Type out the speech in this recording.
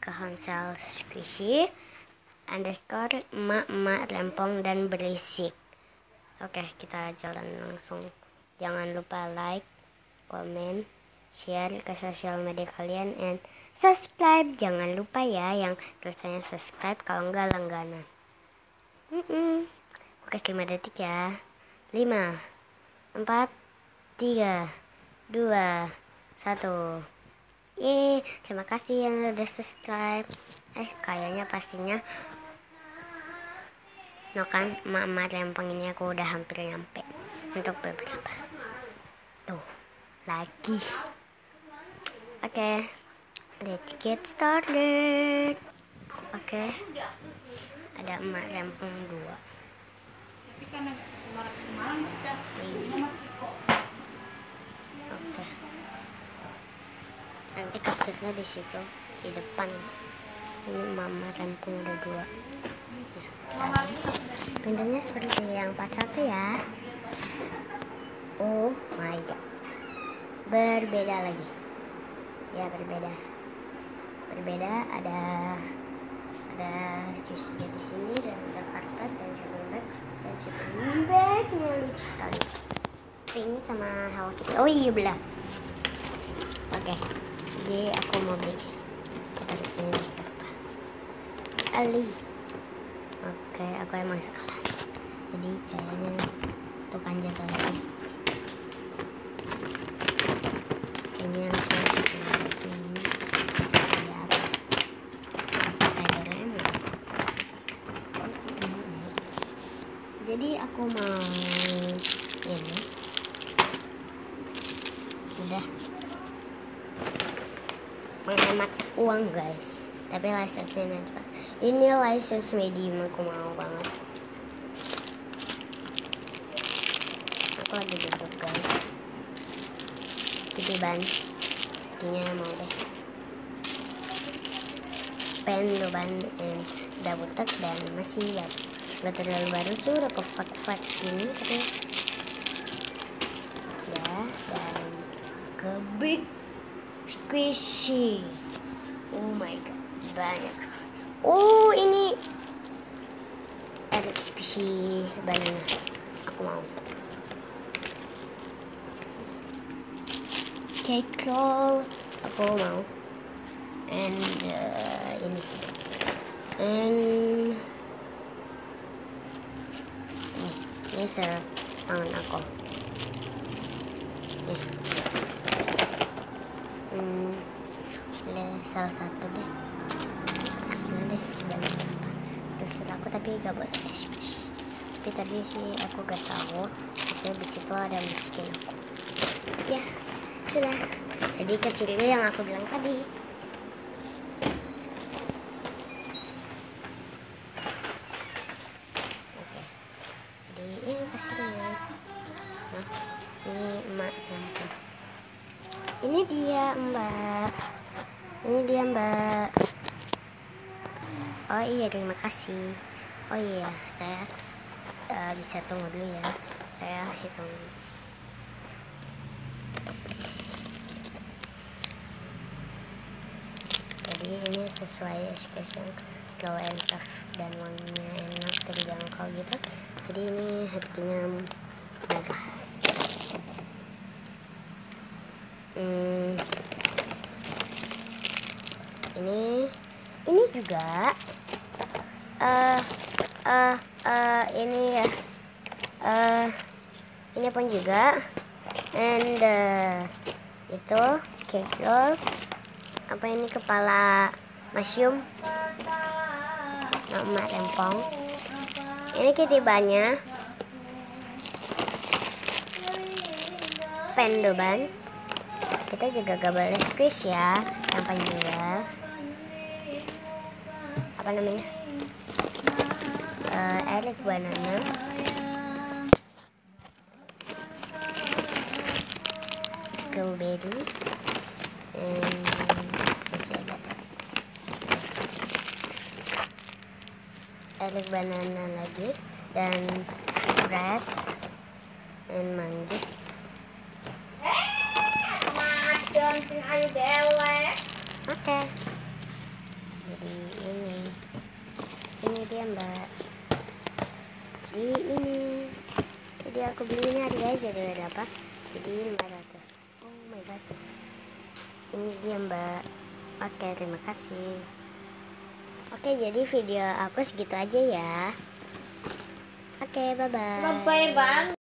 ke Hansel Squishy underscore emak-emak rempong dan berisik. Oke, kita jalan langsung. Jangan lupa like, komen, share ke sosial media kalian, and subscribe. Jangan lupa ya, yang tulisannya subscribe, kalau enggak langganan. Oke, 5 detik ya. 5, 4, 3, 2, 1. Terima kasih yang udah subscribe. Kayaknya pastinya kan emak-emak rempong ini aku udah hampir nyampe untuk beberapa. Tuh, lagi. Oke, let's get started. Oke, ada emak rempong 2. Oke, nanti kasurnya di situ di depan. Ini mama rempong udah 2. Pintunya seperti yang 41 ya. Oh my god, berbeda lagi ya, berbeda. Ada squishy di sini, dan ada karpet dan sleeping bagnya lucu sekali, pink sama Hello Kitty. Oh iya belah. Oke, jadi aku mau beli. Kita di sini deh, Ali. Oke, aku emang sekolah, jadi kayaknya tukang jatuh lagi. Kayaknya aku lagi ini kayak Doraemon. Jadi aku mau ini udah menghemat uang guys, tapi license-nya nanti Pak. Ini license medium, aku mau banget. Aku lagi duduk guys, jadi ban kayaknya mau deh. Pen ban and double tag, dan masih baru, gak terlalu baru, sudah ke fat gini tapi ya. Dan ke big squishy. Oh my god, banyak. Oh, ini Eric Squishy banana, aku mau. Cake roll, aku mau. And ini sepangan aku. Salah satu deh. Terserah aku, tapi gak boleh squish. Tapi tadi sih aku gak tahu, tapi di situ ada miskin aku. Ya, sudah. Jadi kecilnya yang aku bilang tadi. Oke. Jadi ini kecilnya. Nah, ini emak rempong. Ini dia mbak. Oh iya, terima kasih. Oh iya, saya bisa tunggu dulu ya. Saya hitung. Jadi ini sesuai special, slow and soft, dan wanginya enak, terjangkau gitu. Jadi ini harganya murah. Ini juga ini ya, ini pun juga, and itu cake roll, apa ini, kepala mushroom, emak rempong. Ini ketibannya, pendoban. Kita juga gak boleh squish ya, yang paling juga apa namanya, Eric banana, strawberry, masih ada Eric banana lagi, dan bread and manggis. Oke. Jadi ini dia mbak, di ini. Jadi aku belinya harganya jadi berapa? Jadi 500. Oh my god, ini dia mbak. Oke, terima kasih. Oke, jadi video aku segitu aja ya. Oke, bye bye. Bye bye bang.